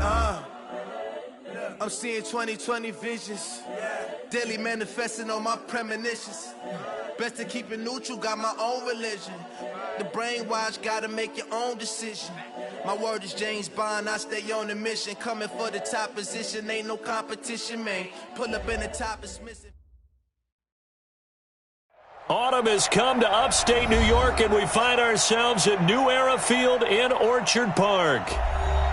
I'm seeing 2020 visions. Daily manifesting on my premonitions. Best to keep it neutral, got my own religion. The brainwash, gotta make your own decision. My word is James Bond, I stay on the mission. Coming for the top position, ain't no competition, man. Pull up in the top, it's missing. Autumn has come to upstate New York, and we find ourselves at New Era Field in Orchard Park.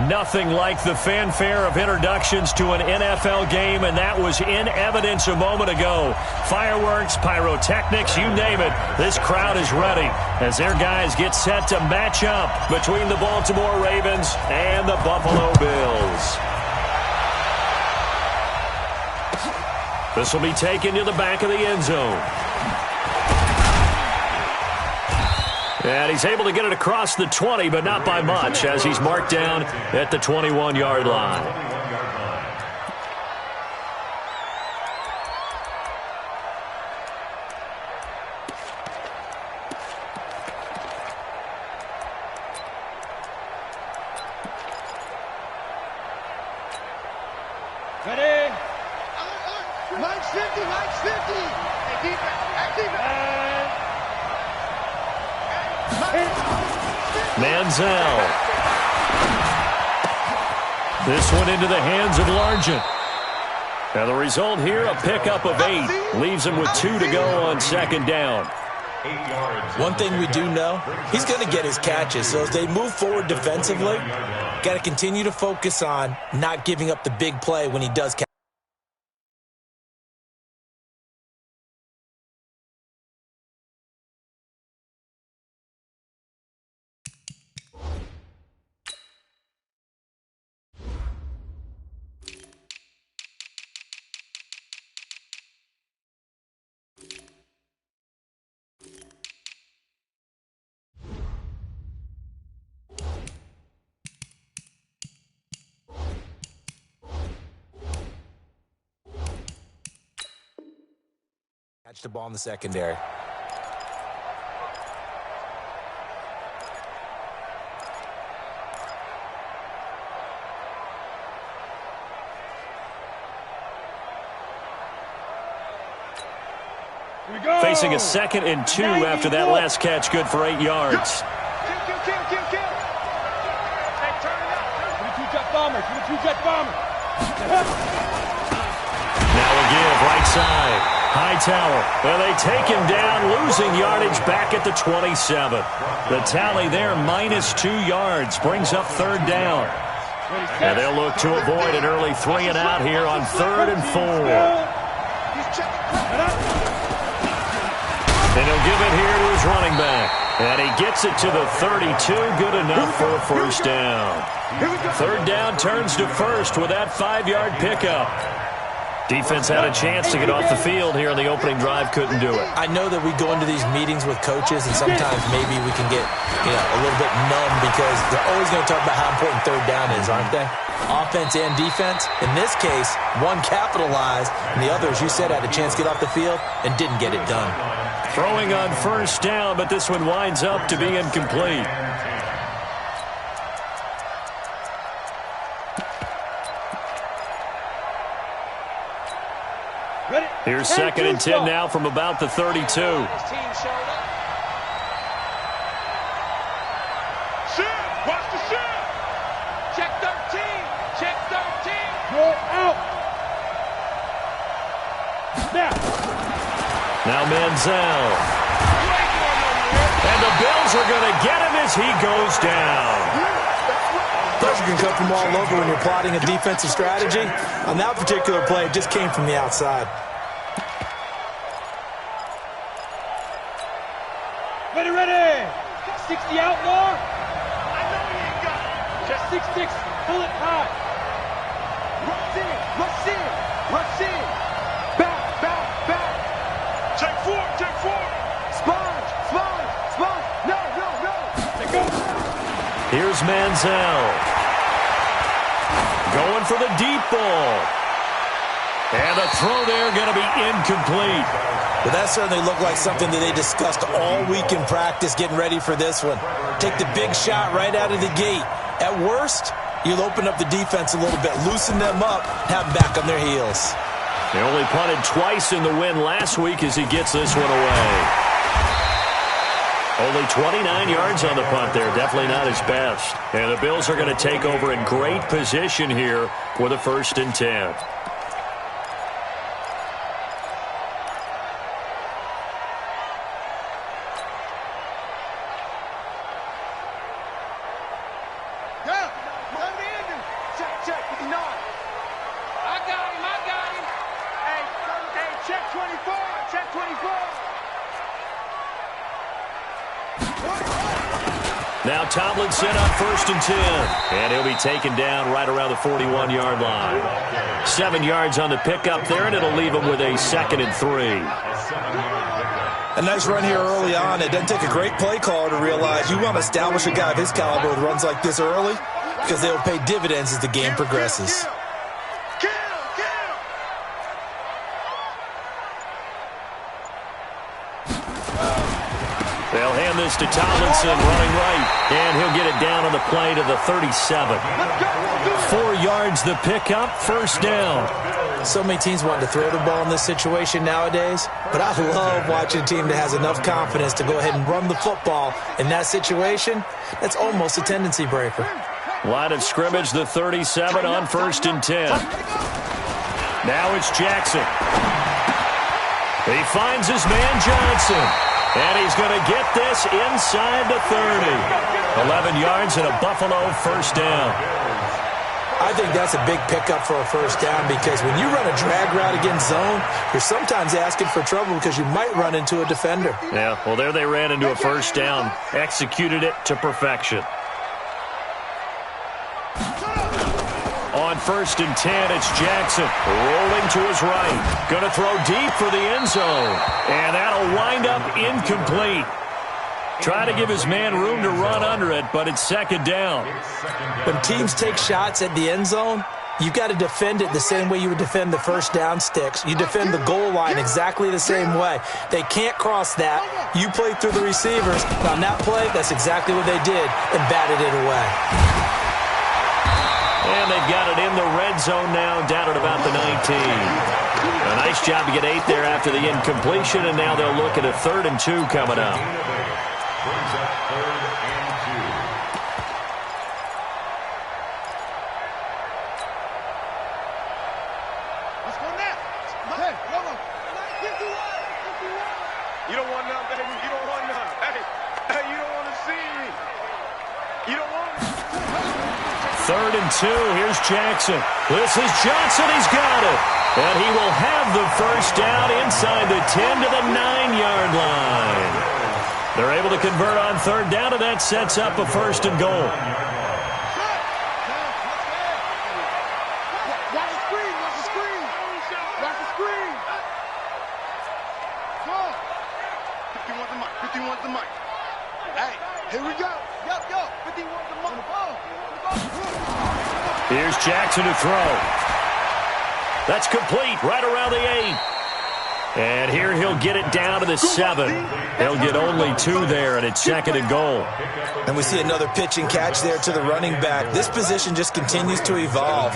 Nothing like the fanfare of introductions to an NFL game, and that was in evidence a moment ago. Fireworks, pyrotechnics, you name it. This crowd is ready as their guys get set to match up between the Baltimore Ravens and the Buffalo Bills. This will be taken to the back of the end zone. And he's able to get it across the 20, but not by much, as he's marked down at the 21-yard line. Ready? Mike's 50, Mike's 50. Hey, defense. Manziel. This one into the hands of Largent. Now the result here, a pickup of 8. Leaves him with 2 to go on second down. One thing we do know, he's going to get his catches. So as they move forward defensively, got to continue to focus on not giving up the big play when he does catch. Catch the ball in the secondary. Facing a 2nd and 2 after that last catch, good for 8 yards. Kill. Hey, turn it up. 22-jet bomber. 22-jet bomber. Now a give, right side. Hightower. Well, they take him down, losing yardage back at the 27. The tally there, -2 yards, brings up 3rd down. And they'll look to avoid an early 3 and out here on 3rd and 4. And he'll give it here to his running back. And he gets it to the 32, good enough for a first down. 3rd down turns to 1st with that 5-yard pickup. Defense had a chance to get off the field here on the opening drive, couldn't do it. I know that we go into these meetings with coaches, and sometimes maybe we can get a little bit numb because they're always going to talk about how important 3rd down is, aren't they? Offense and defense. In this case, one capitalized, and the other, as you said, had a chance to get off the field and didn't get it done. Throwing on first down, but this one winds up to be incomplete. Here's 2nd and 10 now from about the 32. His team showed up. Shit! Watch the shit! Check 13! Check 13! Go out! Now Manziel. And the Bills are going to get him as he goes down. Pressure can come from all over when you're plotting a defensive strategy. On that particular play, it just came from the outside. Ready! 60 outlaw. I know he ain't got it. Just 6'6", pull it high. Rush in. Back. Take four. Sponge. No. Take go. Here's Manziel. Going for the deep ball. And the throw there going to be incomplete. Well, that certainly looked like something that they discussed all week in practice getting ready for this one. Take the big shot right out of the gate. At worst, You'll open up the defense a little bit, loosen them up, have them back on their heels. They only punted twice in the win last week as he gets this one away. Only 29 yards on the punt there. Definitely not his best. And the Bills are going to take over in great position here for the 1st and 10. Now Tomlinson up 1st and 10. And he'll be taken down right around the 41-yard line. 7 yards on the pickup there, and it'll leave him with a 2nd and 3. A nice run here early on. It doesn't take a great play caller to realize you want to establish a guy of his caliber with runs like this early because they will pay dividends as the game progresses. They'll hand this to Tomlinson, running right, and he'll get it down on the play to the 37. 4 yards the pickup, 1st down. So many teams want to throw the ball in this situation nowadays, but I love watching a team that has enough confidence to go ahead and run the football in that situation. That's almost a tendency breaker. Line of scrimmage, the 37 on 1st and 10. Now it's Jackson. He finds his man Johnson. And he's going to get this inside the 30. 11 yards and a Buffalo 1st down. I think that's a big pickup for a 1st down because when you run a drag route against zone, you're sometimes asking for trouble because you might run into a defender. Yeah, well, there they ran into a 1st down. Executed it to perfection. On 1st and 10, it's Jackson rolling to his right. Going to throw deep for the end zone. And that'll wind up incomplete. Try to give his man room to run under it, but it's 2nd down. When teams take shots at the end zone, you've got to defend it the same way you would defend the 1st down sticks. You defend the goal line exactly the same way. They can't cross that. You play through the receivers. On that play, that's exactly what they did and batted it away. And they've got it in the red zone now, down at about the 19. A nice job to get 8 there after the incompletion, and now they'll look at a 3rd and 2 coming up. Let's go now. Hey, you don't want none, baby. You don't want none. Hey, you don't want to see me. You don't want me. 3rd and 2. Here's Jackson. This is Johnson. He's got it. And he will have the 1st down inside the 10 to the 9-yard line. They're able to convert on 3rd down, and that sets up a 1st and goal. Watch the screen. Watch the screen. Watch the screen. Come on. 50 wants the mic. 50 wants the mic. Hey, here we go. Yo. 50 wants the mic. Here's Jackson to throw. That's complete right around the 8. And here he'll get it down to the 7. They'll get only 2 there, and it's 2nd and goal. And we see another pitch and catch there to the running back. This position just continues to evolve.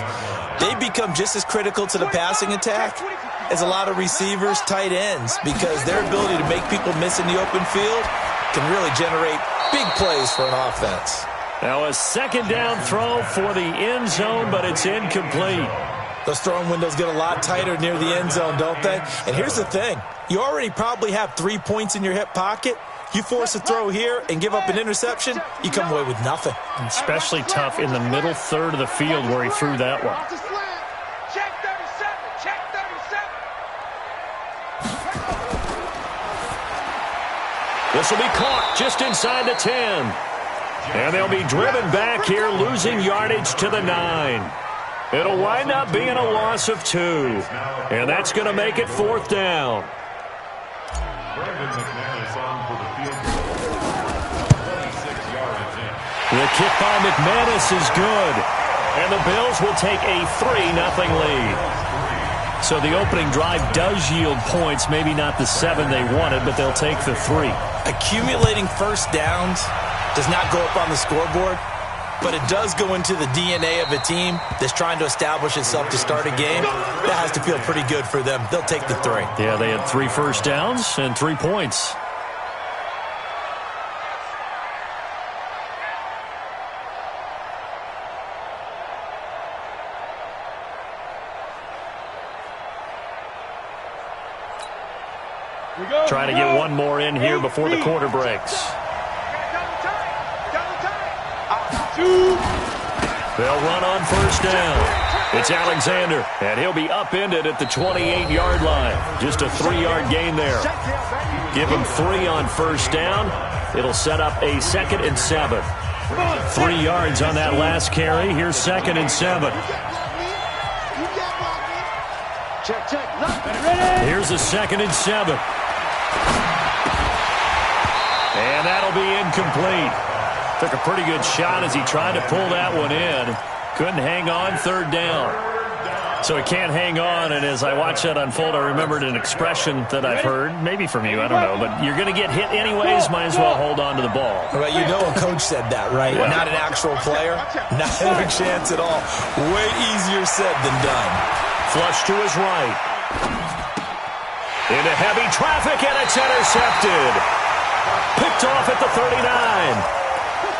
They become just as critical to the passing attack as a lot of receivers, tight ends, because their ability to make people miss in the open field can really generate big plays for an offense. Now a 2nd down throw for the end zone, but it's incomplete. Those throwing windows get a lot tighter near the end zone, don't they? And here's the thing. You already probably have 3 points in your hip pocket. You force a throw here and give up an interception, you come away with nothing. Especially tough in the middle 3rd of the field where he threw that one. Check 37. Check 37. This will be caught just inside the 10. And they'll be driven back here, losing yardage to the 9. It'll wind up being a loss of 2. And that's going to make it 4th down. The kick by McManus is good. And the Bills will take a 3-0 lead. So the opening drive does yield points, maybe not the 7 they wanted, but they'll take the 3. Accumulating 1st downs does not go up on the scoreboard. but it does go into the DNA of a team that's trying to establish itself to start a game. That has to feel pretty good for them. They'll take the 3. Yeah, they had 3 first downs and 3 points. Trying to get one more in here before the quarter breaks. They'll run on first down. It's Alexander, and he'll be upended at the 28-yard line. Just a 3-yard gain there. Give him 3 on first down. It'll set up a 2nd and 7. 3 yards on that last carry. Here's 2nd and 7. Here's a 2nd and 7. And that'll be incomplete. Took a pretty good shot as he tried to pull that one in. Couldn't hang on, 3rd down. So he can't hang on, and as I watched that unfold, I remembered an expression that I've heard, maybe from you, I don't know, but you're going to get hit anyways, might as well hold on to the ball. Well, you know a coach said that, right? Yeah. Not an actual player. Not a chance at all. Way easier said than done. Flush to his right. Into heavy traffic, and it's intercepted. Picked off at the 39.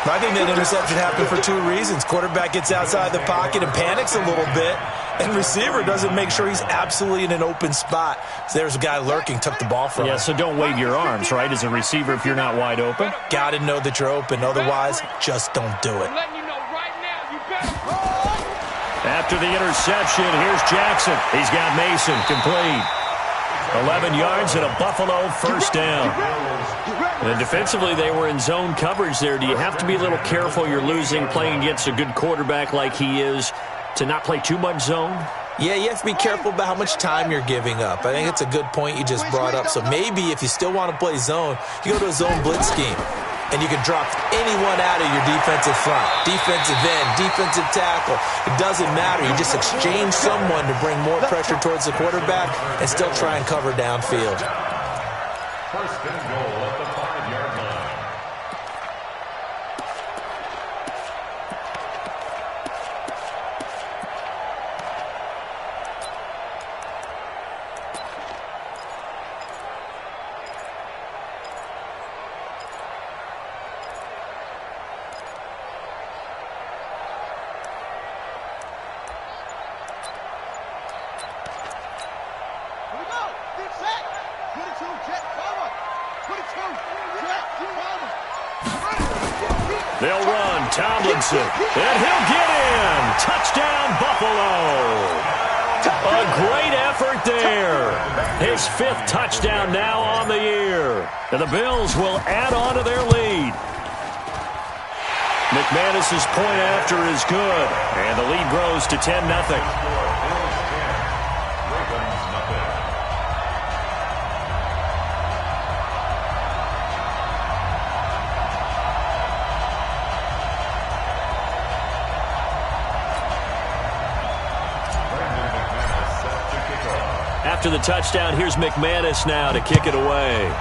I think that interception happened for 2 reasons. Quarterback gets outside the pocket and panics a little bit, and receiver doesn't make sure he's absolutely in an open spot. So there's a guy lurking, took the ball from him. Yeah, so don't wave your arms, right, as a receiver if you're not wide open. Got to know that you're open. Otherwise, just don't do it. After the interception, here's Jackson. He's got Mason complete. 11 yards and a Buffalo first down. And defensively, they were in zone coverage there. Do you have to be a little careful you're losing playing against a good quarterback like he is to not play too much zone? Yeah, you have to be careful about how much time you're giving up. I think it's a good point you just brought up. So maybe if you still want to play zone, you go to a zone blitz scheme. And you can drop anyone out of your defensive front. Defensive end, defensive tackle. It doesn't matter. You just exchange someone to bring more pressure towards the quarterback and still try and cover downfield. First and goal at the 5-yard line. They'll run. Tomlinson. And he'll get in. Touchdown, Buffalo. A great effort there. His 5th touchdown now on the year. And the Bills will add on to their lead. McManus's point after is good. And the lead grows to 10-0. After the touchdown, here's McManus now to kick it away.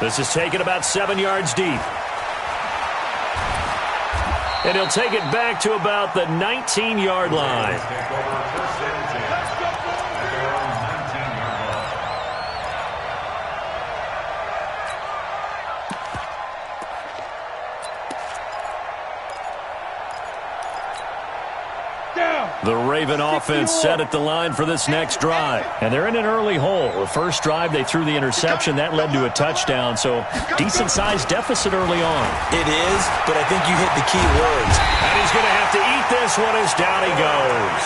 This is taken about 7 yards deep. And he'll take it back to about the 19-yard line. The Raven offense set at the line for this next drive. And they're in an early hole. The first drive, they threw the interception. That led to a touchdown, so decent-sized deficit early on. It is, but I think you hit the key words. And he's going to have to eat this one as down he goes.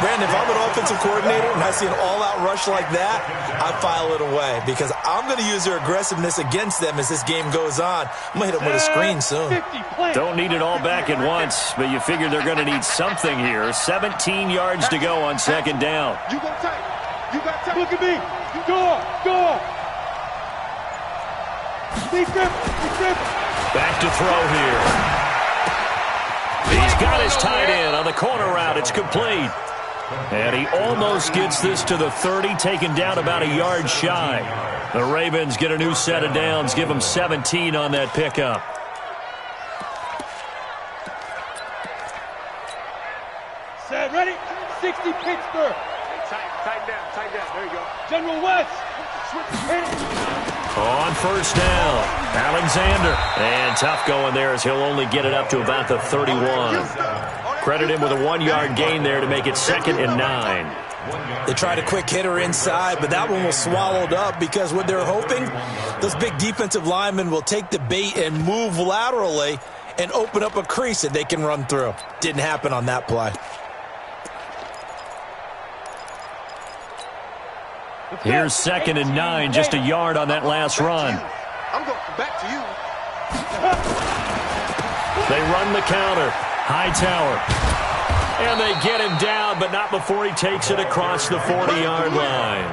Brandon, if I'm an offensive coordinator and I see an all-out rush like that, I file it away because I'm going to use their aggressiveness against them as this game goes on. I'm going to hit them with a screen soon. Don't need it all back at once, but you figure they're going to need something here. 17 yards to go on second down. You got tight. You got tight. Look at me. Go on. Back to throw here. He's got his tight end on the corner route. It's complete. And he almost gets this to the 30, taken down about a yard shy. The Ravens get a new set of downs, give them 17 on that pickup. Set, ready? 60 Pittsburgh. Tighten down. There you go. General West. Hit it. On first down, Alexander. And tough going there as he'll only get it up to about the 31. Credit him with a 1-yard gain there to make it 2nd and 9. They tried a quick hitter inside, but that one was swallowed up because what they're hoping, those big defensive linemen will take the bait and move laterally and open up a crease that they can run through. Didn't happen on that play. Here's 2nd and 9, just a yard on that last run. I'm going back to you. They run the counter. Hightower. And they get him down, but not before he takes it across the 40-yard line.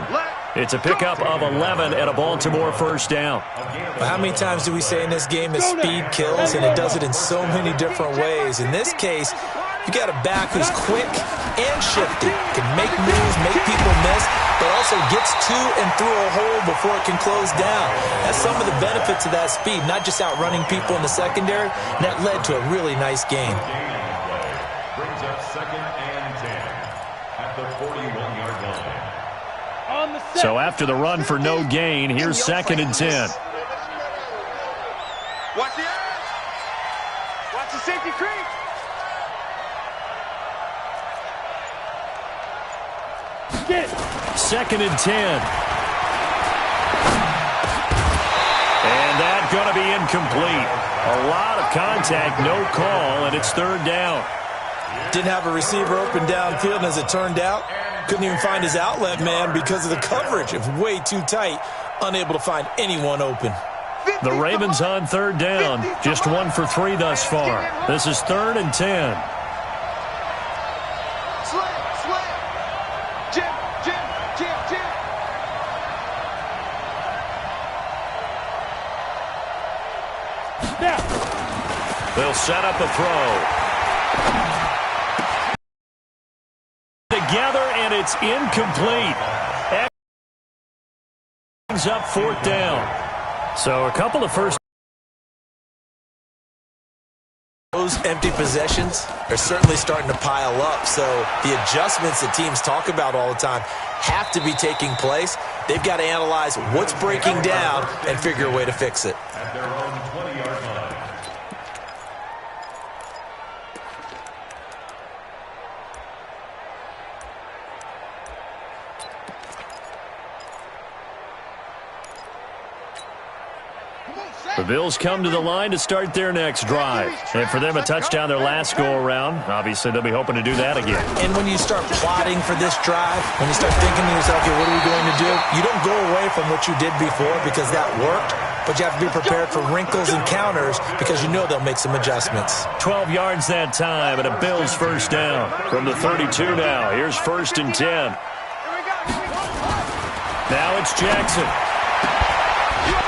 It's a pickup of 11 and a Baltimore first down. But how many times do we say in this game that speed kills, and it does it in so many different ways? In this case, you got a back who's quick and shifty, can make moves, make people miss, but also gets to and through a hole before it can close down. That's some of the benefits of that speed, not just outrunning people in the secondary, and that led to a really nice game. Brings up 2nd and 10 at the 41-yard line. On the set. So after the run for no gain, here's 2nd and 10. Watch the edge. Watch the safety creep. Get it. 2nd and 10. And that's going to be incomplete. A lot of contact, no call, and it's 3rd down. Didn't have a receiver open downfield, and as it turned out, couldn't even find his outlet man because of the coverage. It was way too tight, unable to find anyone open. The Ravens on 3rd down, just 1 for 3 thus far. This is 3rd and 10. Jim. Now. They'll set up a throw. Together, and it's incomplete. Ends up 4th down. So a couple of first. Those empty possessions are certainly starting to pile up, so the adjustments that teams talk about all the time have to be taking place. They've got to analyze what's breaking down and figure a way to fix it. At their own 20-yard line. The Bills come to the line to start their next drive. And for them, a touchdown their last go-around. Obviously, they'll be hoping to do that again. And when you start plotting for this drive, when you start thinking to yourself, okay, what are we going to do? You don't go away from what you did before because that worked, but you have to be prepared for wrinkles and counters because you know they'll make some adjustments. 12 yards that time, and a Bills first down. From the 32 now, here's 1st and 10. Now it's Jackson.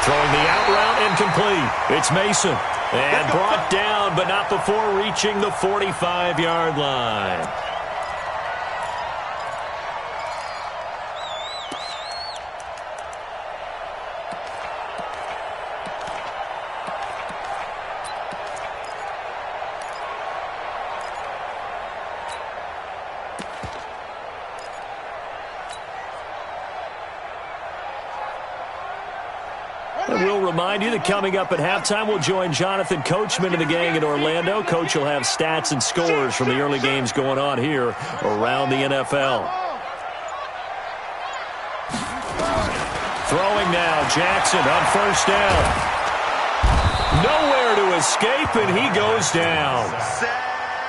Throwing the out route incomplete. It's Mason. And brought down, but not before reaching the 45-yard line. And we'll remind you that coming up at halftime, we'll join Jonathan Coachman and the gang in Orlando. Coach will have stats and scores from the early games going on here around the NFL. Throwing now, Jackson on first down. Nowhere to escape, and he goes down.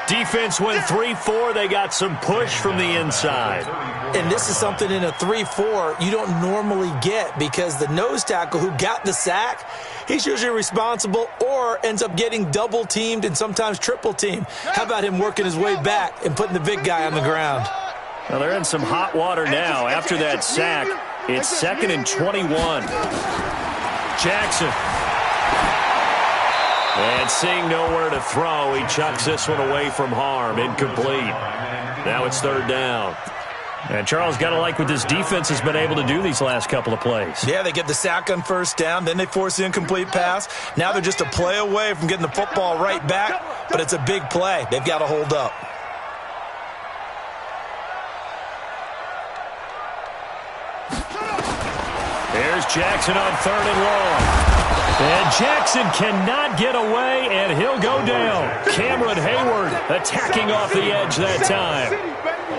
Defense went 3-4. They got some push from the inside. And this is something in a 3-4 you don't normally get because the nose tackle who got the sack, he's usually responsible or ends up getting double-teamed and sometimes triple-teamed. How about him working his way back and putting the big guy on the ground? Well, they're in some hot water now after that sack. It's 2nd and 21. Jackson. And seeing nowhere to throw, he chucks this one away from harm. Incomplete. Now it's third down. And Charles, got to like what this defense has been able to do these last couple of plays. Yeah, they get the sack on first down, then they force the incomplete pass. Now they're just a play away from getting the football right back, but it's a big play. They've got to hold up. There's Jackson on third and long. And Jackson cannot get away, and he'll go down. Cameron Hayward attacking off the edge that time.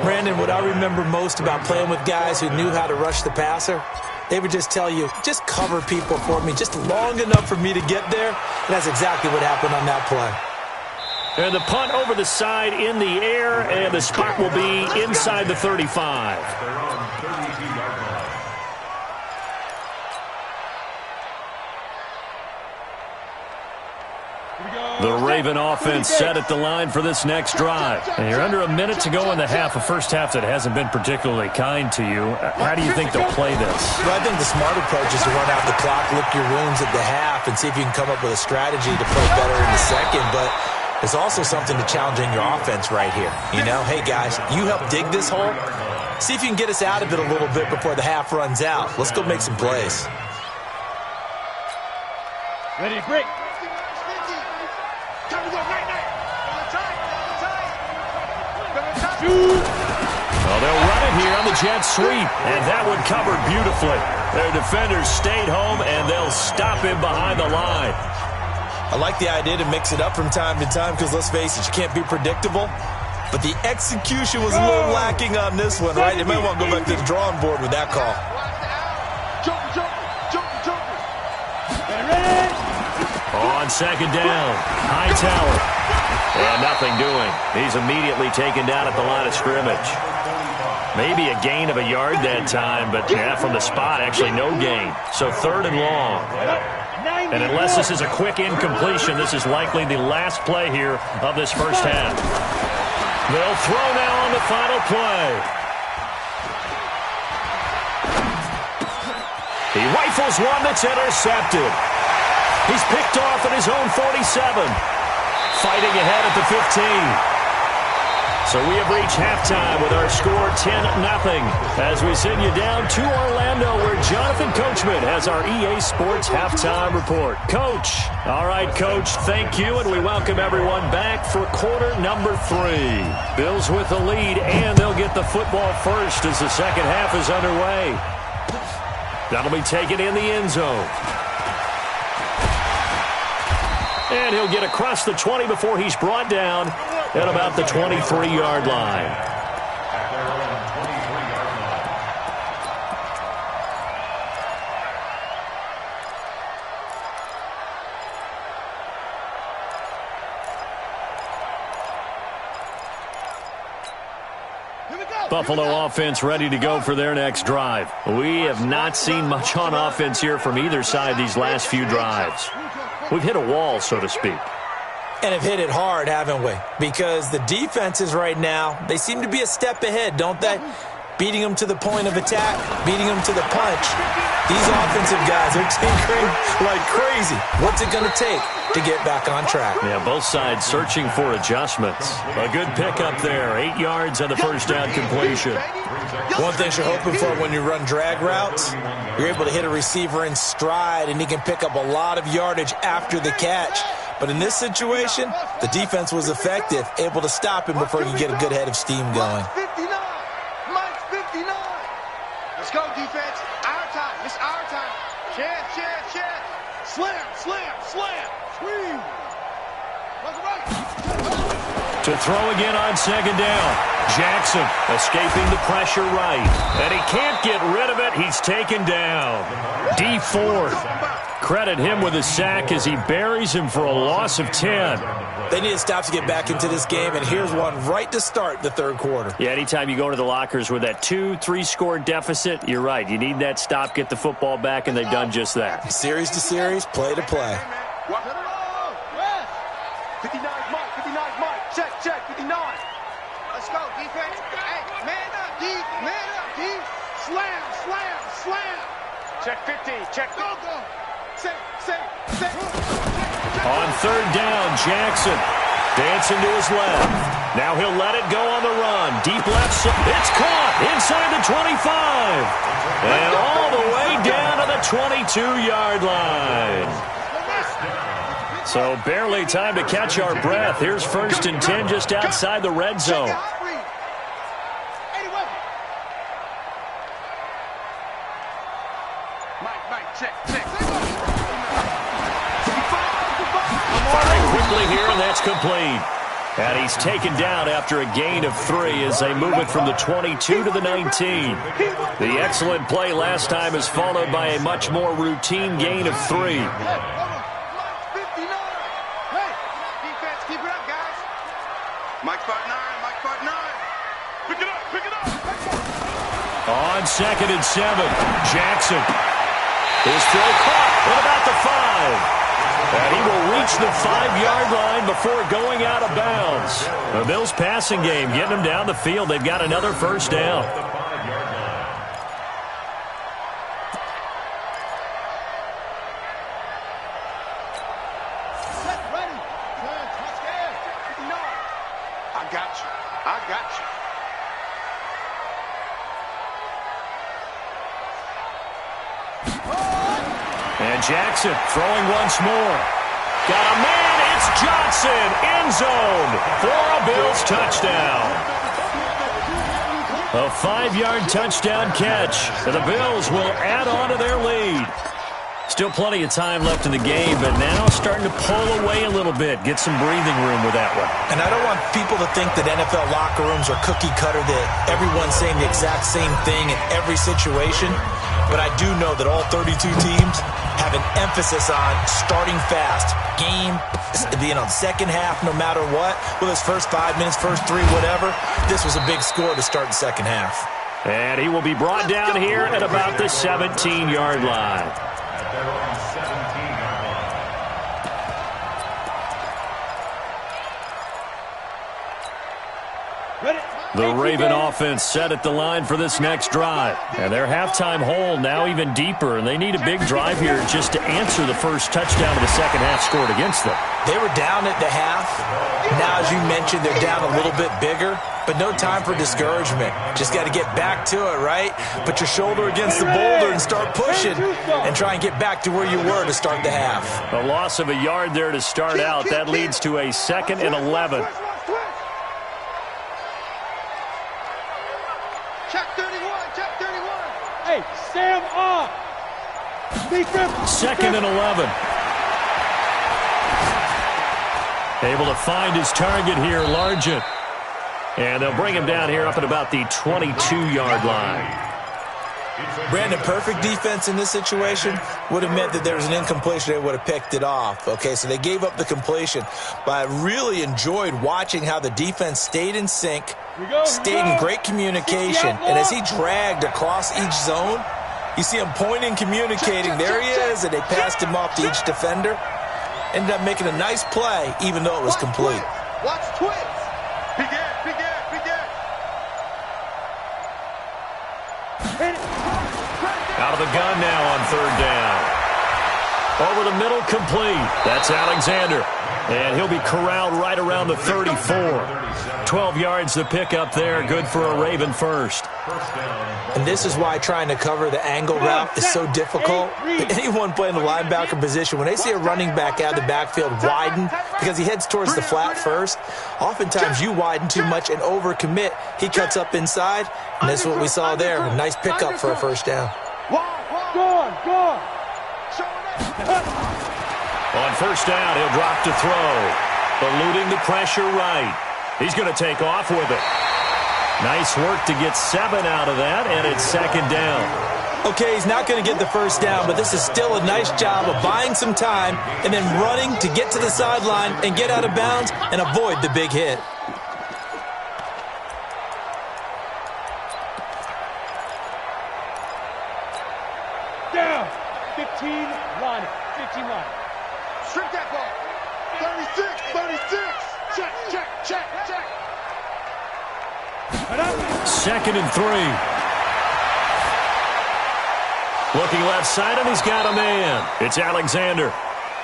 Brandon, what I remember most about playing with guys who knew how to rush the passer, they would just tell you, just cover people for me, just long enough for me to get there. And that's exactly what happened on that play. And the punt over the side in the air, and the spot will be inside the 35. The Raven offense set at the line for this next drive. And you're under a minute to go in the half, a first half that hasn't been particularly kind to you. How do you think they'll play this? Well, I think the smart approach is to run out the clock, lick your wounds at the half, and see if you can come up with a strategy to play better in the second. But there's also something to challenging your offense right here. You know, hey, guys, you help dig this hole. See if you can get us out of it a little bit before the half runs out. Let's go make some plays. Ready to break. Well, they'll run it here on the jet sweep, and that one covered beautifully. Their defenders stayed home, and they'll stop him behind the line. I like the idea to mix it up from time to time because, let's face it, you can't be predictable. But the execution was a little lacking on this one, right? They might want to go back to the drawing board with that call. On second down, Hightower. And nothing doing. He's immediately taken down at the line of scrimmage. Maybe a gain of a yard that time, but yeah, from the spot, actually no gain. So third and long. And unless this is a quick incompletion, this is likely the last play here of this first half. They'll throw now on the final play. He rifles one that's intercepted. He's picked off at his own 47. Fighting ahead at the 15. So we have reached halftime with our score 10-0 as we send you down to Orlando where Jonathan Coachman has our EA Sports halftime report. Coach. All right, Coach, thank you, and we welcome everyone back for quarter number 3. Bills with the lead, and they'll get the football first as the second half is underway. That'll be taken in the end zone. And he'll get across the 20 before he's brought down at about the 23-yard line. Buffalo offense ready to go for their next drive. We have not seen much on offense here from either side these last few drives. We've hit a wall, so to speak. And have hit it hard, haven't we? Because the defenses right now, they seem to be a step ahead, don't they? Beating them to the point of attack, beating them to the punch. These offensive guys are tinkering like crazy. What's it going to take to get back on track? Yeah, both sides searching for adjustments. A good pickup there. 8 yards on the first down completion. One thing you're hoping for when you run drag routes, you're able to hit a receiver in stride, and he can pick up a lot of yardage after the catch. But in this situation, the defense was effective, able to stop him before he could get a good head of steam going. Mine's 59. Let's go, defense. Our time. It's our time. Chance. Slam. Swing. To throw again on second down. Jackson escaping the pressure right. And he can't get rid of it. He's taken down. D Ford. Credit him with a sack as he buries him for a loss of 10. They need to stop to get back into this game, and here's one right to start the third quarter. Yeah, anytime you go to the lockers with that 2-3 score deficit, you're right. You need that stop, get the football back, and they've done just that. Series to series, play to play. 59 Mike. Check, 59. Let's go, defense. Hey, man up, D. Slam. Check 15. Check. Go. Say. On third down, Jackson dancing to his left. Now he'll let it go on the run. Deep left side. It's caught inside the 25. And all the way down to the 22-yard line. So barely time to catch our breath. Here's 1st and 10 just outside the red zone. Firing quickly here, and that's complete. And he's taken down after a gain of 3 as they move it from the 22 to the 19. The excellent play last time is followed by a much more routine gain of 3. On 2nd and 7, Jackson. His throw caught at about the 5. And he will reach the 5-yard line before going out of bounds. The Bills passing game getting them down the field. They've got another first down. And Jackson throwing once more. Got a man. It's Johnson. End zone for a Bills touchdown. A 5-yard touchdown catch. And the Bills will add on to their lead. Still plenty of time left in the game, but now starting to pull away a little bit. Get some breathing room with that one. And I don't want people to think that NFL locker rooms are cookie cutter, that everyone's saying the exact same thing in every situation. But I do know that all 32 teams have an emphasis on starting fast. Game, being on second half no matter what. Well, his first 5 minutes, first 3, whatever. This was a big score to start the second half. And he will be brought down here at about the 17-yard line. The Raven offense set at the line for this next drive. And their halftime hole now even deeper, and they need a big drive here just to answer the first touchdown of the second half scored against them. They were down at the half. Now, as you mentioned, they're down a little bit bigger, but no time for discouragement. Just got to get back to it, right? Put your shoulder against the boulder and start pushing and try and get back to where you were to start the half. A loss of a yard there to start out. That leads to a 2nd and 11. Check 31, check 31. Hey, Sam off. 2nd and 11. Able to find his target here, Largent. And they'll bring him down here up at about the 22-yard line. Brandon, perfect defense in this situation would have meant that there was an incompletion. They would have picked it off. Okay, so they gave up the completion. But I really enjoyed watching how the defense stayed in sync, stayed in great communication. And as he dragged across each zone, you see him pointing, communicating. There he is, and they passed him off to each defender. Ended up making a nice play, even though it was complete. Watch twins. Begin. Out of the gun now on third down. Over the middle, complete. That's Alexander. And he'll be corralled right around the 34. 12 yards to pick up there. Good for a Raven first. And this is why trying to cover the angle route is so difficult. Anyone playing the linebacker position, when they see a running back out of the backfield widen because he heads towards the flat first, oftentimes you widen too much and overcommit. He cuts up inside, and this is what we saw there. A nice pickup for a first down. Go on. On first down, he'll drop to throw. Eluding the pressure right. He's going to take off with it. Nice work to get 7 out of that, and it's second down. Okay, he's not going to get the first down, but this is still a nice job of buying some time and then running to get to the sideline and get out of bounds and avoid the big hit. Down. 15 line. 15 line. Strip that ball. 36. Check. 2nd and 3. Looking left side, and he's got a man. It's Alexander.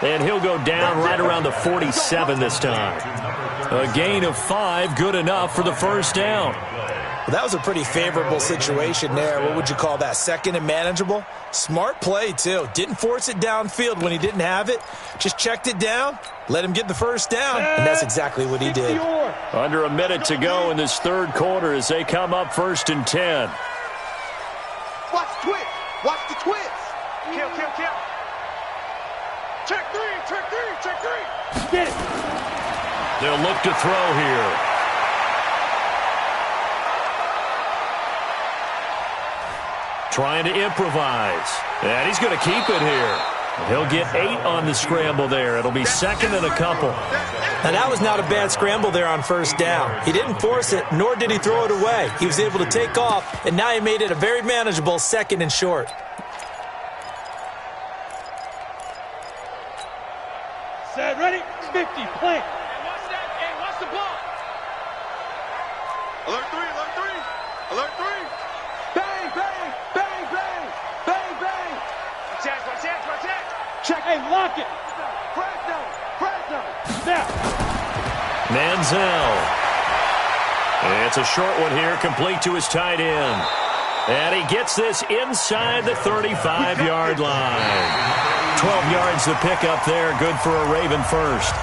And he'll go down right around the 47 this time. A gain of 5, good enough for the first down. Well, that was a pretty favorable situation there. What would you call that? Second and manageable? Smart play, too. Didn't force it downfield when he didn't have it. Just checked it down, let him get the first down, and that's exactly what he did. Under a minute to go in this third quarter as they come up 1st and 10. Watch the twist. Watch the twist. Kill. Check three. Get it. They'll look to throw here. Trying to improvise. And he's going to keep it here. He'll get 8 on the scramble there. It'll be 2nd and a couple. Now, that was not a bad scramble there on first down. He didn't force it, nor did he throw it away. He was able to take off, and now he made it a very manageable 2nd and short. Set, ready, 50, plant. Hey, watch the ball. Alert 3. Bang. Watch that. Check, hey, lock it. Press zone. Now. Manziel. It's a short one here, complete to his tight end. And he gets this inside the 35-yard line. 12 yards to pick up there, good for a Raven first.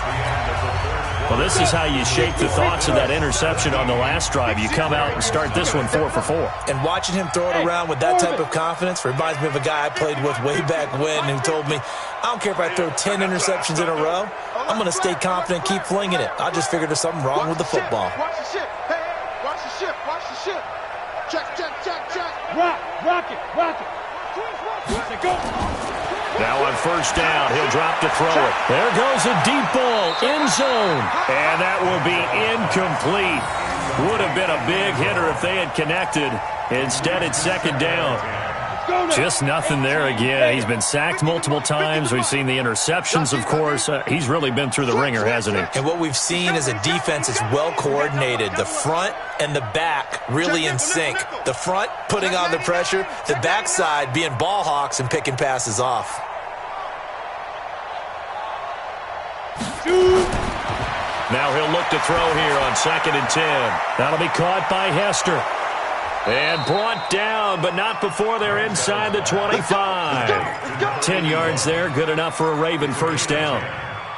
Well, this is how you shape the thoughts of that interception on the last drive. You come out and start this one 4 for 4. And watching him throw it around with that type of confidence reminds me of a guy I played with way back when who told me, I don't care if I throw 10 interceptions in a row, I'm going to stay confident, keep flinging it. I just figured there's something wrong with the football. Watch the ship. Hey, watch the ship. Check. Rock it. Let's go. Now on first down, he'll drop to throw it. There goes a deep ball, end zone. And that will be incomplete. Would have been a big hitter if they had connected. Instead, it's 2nd down. Just nothing there again. He's been sacked multiple times. We've seen the interceptions, of course. He's really been through the ringer, hasn't he? And what we've seen is a defense that's well coordinated. The front and the back really in sync. The front putting on the pressure, the backside being ball hawks and picking passes off. Now he'll look to throw here on 2nd and 10. That'll be caught by Hester. And brought down, but not before they're inside the 25. 10 yards there, good enough for a Raven first down.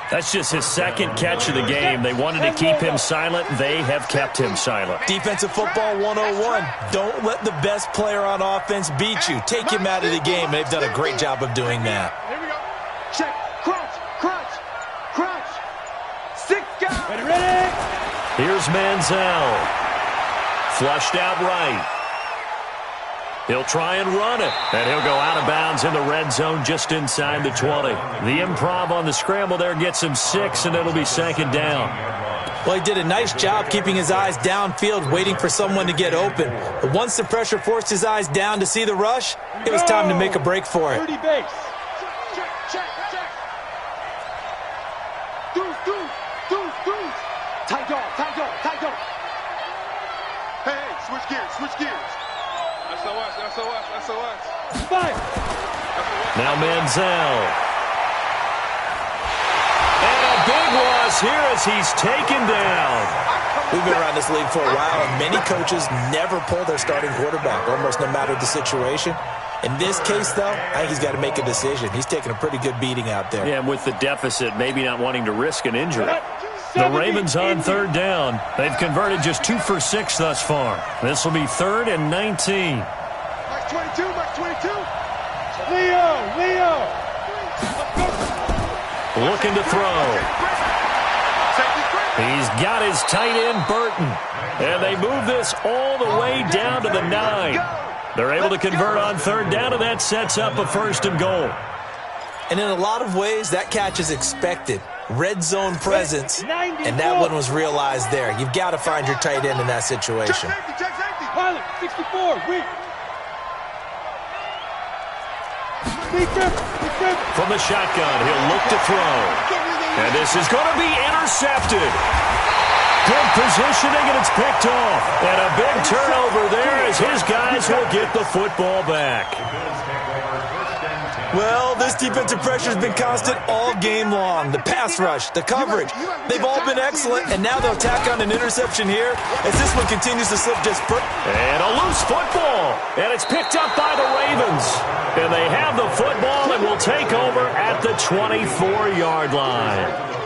That's just his 2nd catch of the game. They wanted to keep him silent. They have kept him silent. Defensive football 101. Don't let the best player on offense beat you. Take him out of the game, and they've done a great job of doing that. Here we go. Check. Crunch. 6 guys. Ready. Here's Manziel. Flushed out right. He'll try and run it. And he'll go out of bounds in the red zone just inside the 20. The improv on the scramble there gets him 6, and it'll be 2nd down. Well, he did a nice job keeping his eyes downfield, waiting for someone to get open. But once the pressure forced his eyes down to see the rush, it was time to make a break for it. 30 base. Check. Deuce. Tight dog. Hey, switch gears. SOS. Fire. Now Manziel. And a big loss here as he's taken down. We've been around this league for a while, and many coaches never pull their starting quarterback, almost no matter the situation. In this case, though, I think he's got to make a decision. He's taking a pretty good beating out there. Yeah, and with the deficit, maybe not wanting to risk an injury. The Ravens on 3rd down. They've converted just 2 for 6 thus far. This will be 3rd and 19. Max 22. Leo. Looking to throw. He's got his tight end, Burton. And they move this all the way down to the 9. They're able to convert on 3rd down, and that sets up a 1st and goal. And in a lot of ways, that catch is expected. Red zone presence, and that one was realized there. You've got to find your tight end in that situation. Check safety. Pilot, 64, weak. From the shotgun, he'll look to throw. And this is going to be intercepted. Good positioning, and it's picked off. And a big turnover there as his guys will get the football back. Well, this defensive pressure has been constant all game long. The pass rush, the coverage, they've all been excellent, and now they'll tack on an interception here as this one continues to slip just And a loose football, and it's picked up by the Ravens. And they have the football and will take over at the 24-yard line.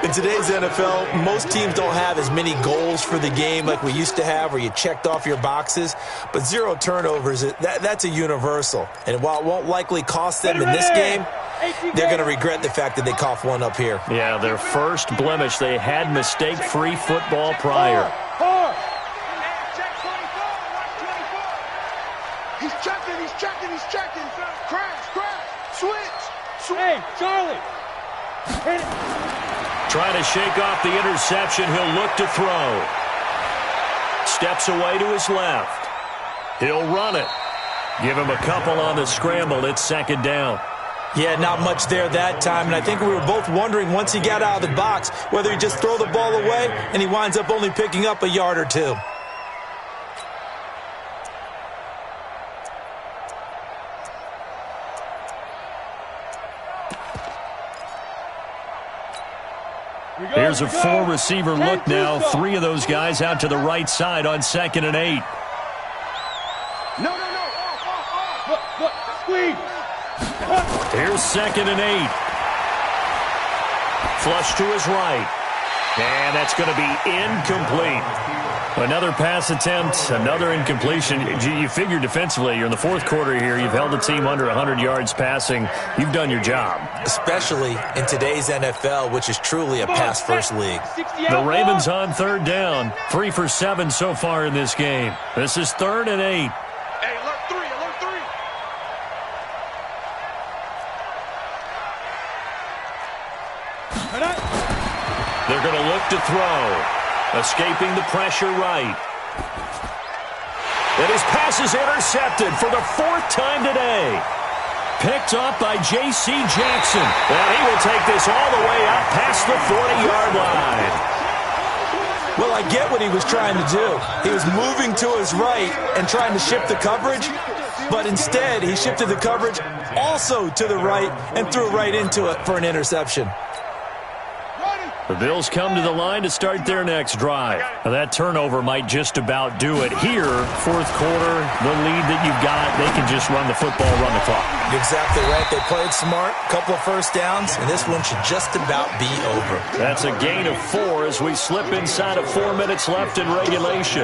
In today's NFL, most teams don't have as many goals for the game like we used to have where you checked off your boxes. But 0 turnovers, that's a universal. And while it won't likely cost them in this game, they're going to regret the fact that they coughed one up here. Yeah, their first blemish. They had mistake-free football prior. He's checking. Crash. Switch. Hey, Charlie. Hit it. Trying to shake off the interception. He'll look to throw. Steps away to his left. He'll run it. Give him a couple on the scramble. It's second down. Yeah, not much there that time, and I think we were both wondering once he got out of the box whether he'd just throw the ball away, and he winds up only picking up a yard or two. Here's a 4-receiver look now. 3 of those guys out to the right side on 2nd and 8. No. Look, squeeze. Here's 2nd and 8. Flush to his right. And that's going to be incomplete. Another pass attempt, another incompletion. You figure defensively, you're in the 4th quarter here. You've held the team under 100 yards passing. You've done your job. Especially in today's NFL, which is truly a pass-first league. The Ravens on 3rd down. 3 for 7 so far in this game. This is 3rd and 8. Hey, alert 3. They're going to look to throw. Escaping the pressure right. And his pass is intercepted for the 4th time today. Picked up by J.C. Jackson. And he will take this all the way up past the 40-yard line. Well, I get what he was trying to do. He was moving to his right and trying to shift the coverage, but instead he shifted the coverage also to the right and threw right into it for an interception. The Bills come to the line to start their next drive. Now, that turnover might just about do it. Here, 4th quarter, the lead that you've got, they can just run the football, run the clock. Exactly right. They played smart, couple of first downs, and this one should just about be over. That's a gain of 4 as we slip inside of 4 minutes left in regulation.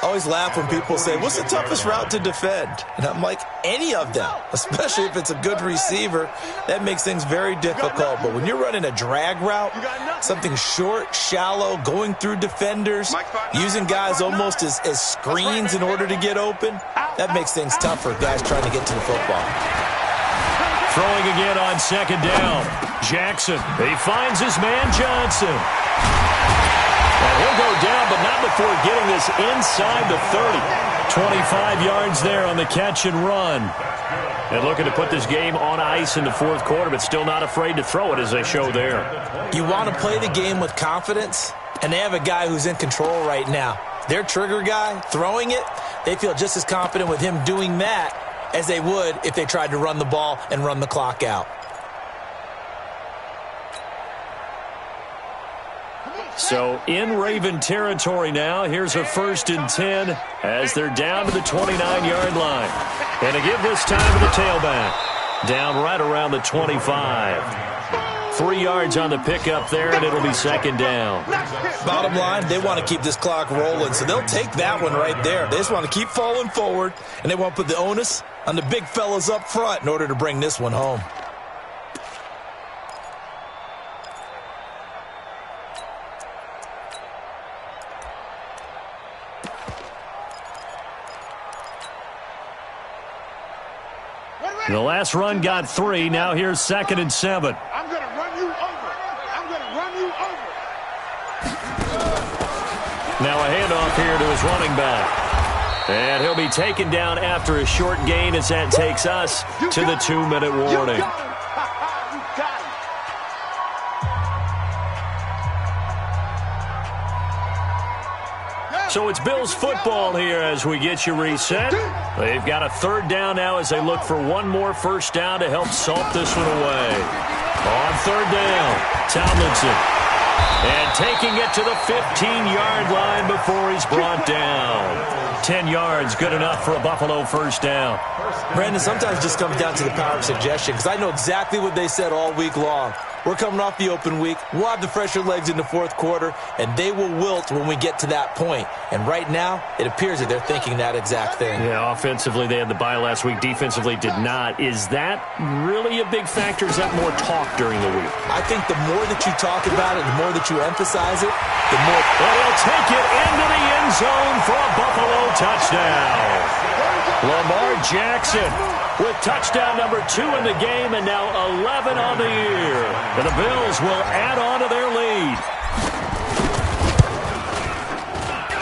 I always laugh when people say, what's the toughest route to defend? And I'm like, any of them, especially if it's a good receiver. That makes things very difficult. But when you're running a drag route, something short, shallow, going through defenders, using guys almost as screens in order to get open, that makes things tough for guys trying to get to the football. Throwing again on 2nd down. Jackson, he finds his man Johnson. And he'll go down, but not before getting this inside the 30. 25 yards there on the catch and run. And looking to put this game on ice in the 4th quarter, but still not afraid to throw it as they show there. You want to play the game with confidence, and they have a guy who's in control right now. Their trigger guy, throwing it, they feel just as confident with him doing that as they would if they tried to run the ball and run the clock out. So in Raven territory now, here's a 1st and 10 as they're down to the 29-yard line. And to give this time to the tailback. Down right around the 25. 3 yards on the pickup there, and it'll be 2nd down. Bottom line, they want to keep this clock rolling, so they'll take that one right there. They just want to keep falling forward, and they want to put the onus on the big fellas up front in order to bring this one home. The last run got 3. Now here's 2nd and 7. I'm going to run you over. Now a handoff here to his running back. And he'll be taken down after a short gain as that takes us to the 2-minute warning. So it's Bills football here as we get you reset. They've got a third down now as they look for one more first down to help salt this one away. On third down, Tomlinson. And taking it to the 15-yard line before he's brought down. 10 yards, good enough for a Buffalo first down. Brandon, sometimes it just comes down to the power of suggestion, because I know exactly what they said all week long. We're coming off the open week. We'll have the fresher legs in the fourth quarter, and they will wilt when we get to that point. And right now, it appears that they're thinking that exact thing. Yeah, offensively, they had the bye last week. Defensively, did not. Is that really a big factor? Is that more talk during the week? I think the more that you talk about it, the more that you emphasize it, the more... And he'll take it into the end zone for a Buffalo touchdown. Lamar Jackson with touchdown number 2 in the game and now 11 on the year. And the Bills will add on to their lead.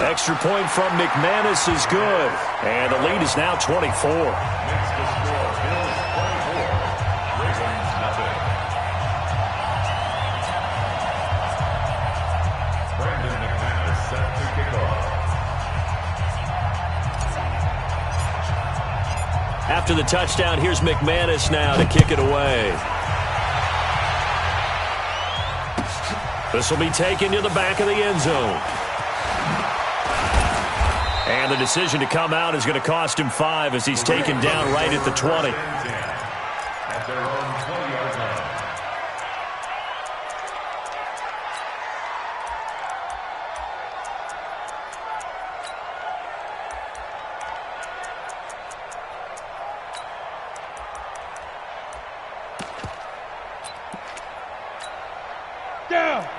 Extra point from McManus is good. And the lead is now 24. After the touchdown, here's McManus now to kick it away. This will be taken to the back of the end zone. And the decision to come out is going to cost him 5 as he's taken down right at the 20. At their own 20-yard line.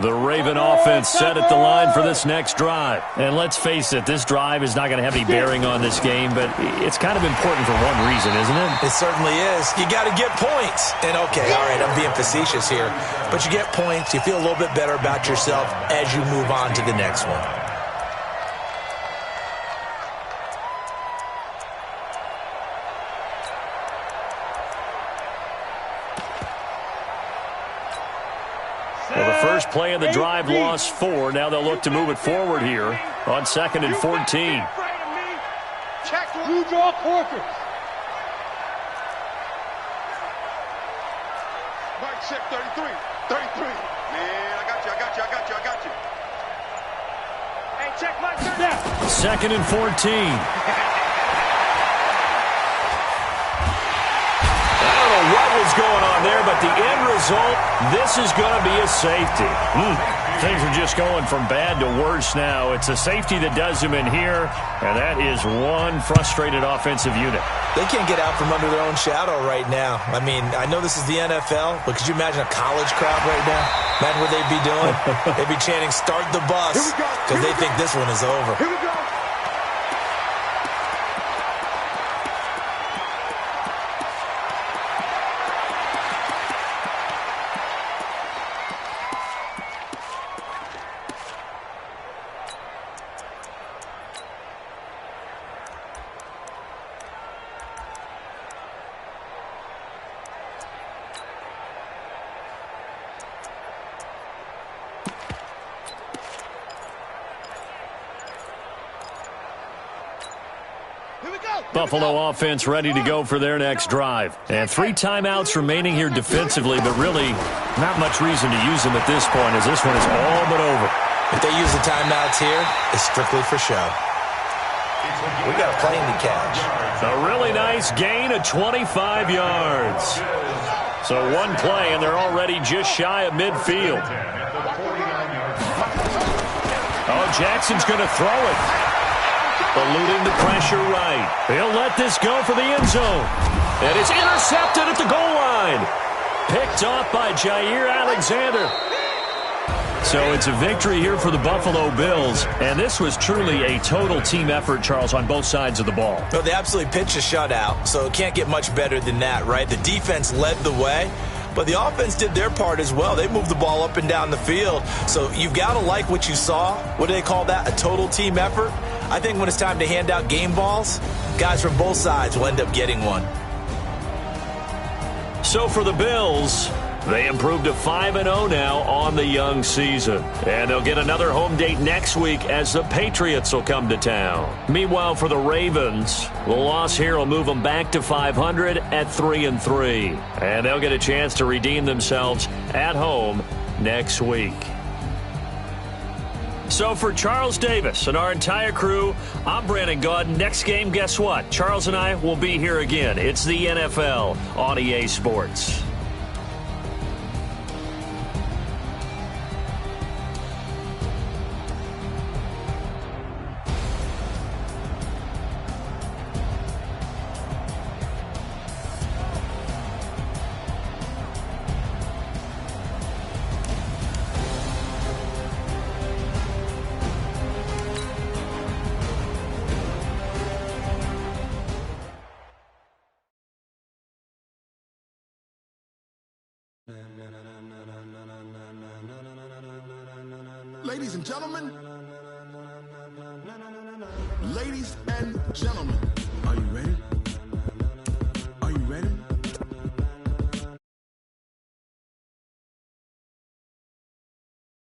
The Raven offense set at the line for this next drive. And let's face it, this drive is not going to have any bearing on this game, but it's kind of important for one reason, isn't it? It certainly is. You got to get points. And okay, all right, I'm being facetious here. But you get points, you feel a little bit better about yourself as you move on to the next one. Well, the first play of the drive lost 4. Now they'll look to move it forward here on 2nd and 14. Check New York Corkers. Mike, check 33. 33. Man, I got you. Hey, check Mike 30. 2nd and 14. What was going on there, but the end result, this is going to be a safety. Things are just going from bad to worse now. It's a safety that does them in here, and that is one frustrated offensive unit. They can't get out from under their own shadow right now. I mean, I know this is the NFL, but could you imagine a college crowd right now? Imagine what they'd be doing. They'd be chanting, "Start the bus," because they think this one is over. Here we go. Buffalo offense ready to go for their next drive. And 3 timeouts remaining here defensively, but really not much reason to use them at this point as this one is all but over. If they use the timeouts here, it's strictly for show. We got a plane to catch. A really nice gain of 25 yards. So one play, and they're already just shy of midfield. Oh, Jackson's going to throw it. Eluding the pressure right. He'll let this go for the end zone. And it's intercepted at the goal line. Picked off by Jair Alexander. So it's a victory here for the Buffalo Bills. And this was truly a total team effort, Charles, on both sides of the ball. Well, they absolutely pitched a shutout, so it can't get much better than that, right? The defense led the way, but the offense did their part as well. They moved the ball up and down the field. So you've got to like what you saw. What do they call that? A total team effort? I think when it's time to hand out game balls, guys from both sides will end up getting one. So for the Bills, They improved to 5-0 now on the young season. And they'll get another home date next week as the Patriots will come to town. Meanwhile, for the Ravens, the loss here will move them back to 500 at 3-3. And they'll get a chance to redeem themselves at home next week. So for Charles Davis and our entire crew, I'm Brandon Gaud. Next game, guess what? Charles and I will be here again. It's the NFL on EA Sports. Ladies and gentlemen, are you ready?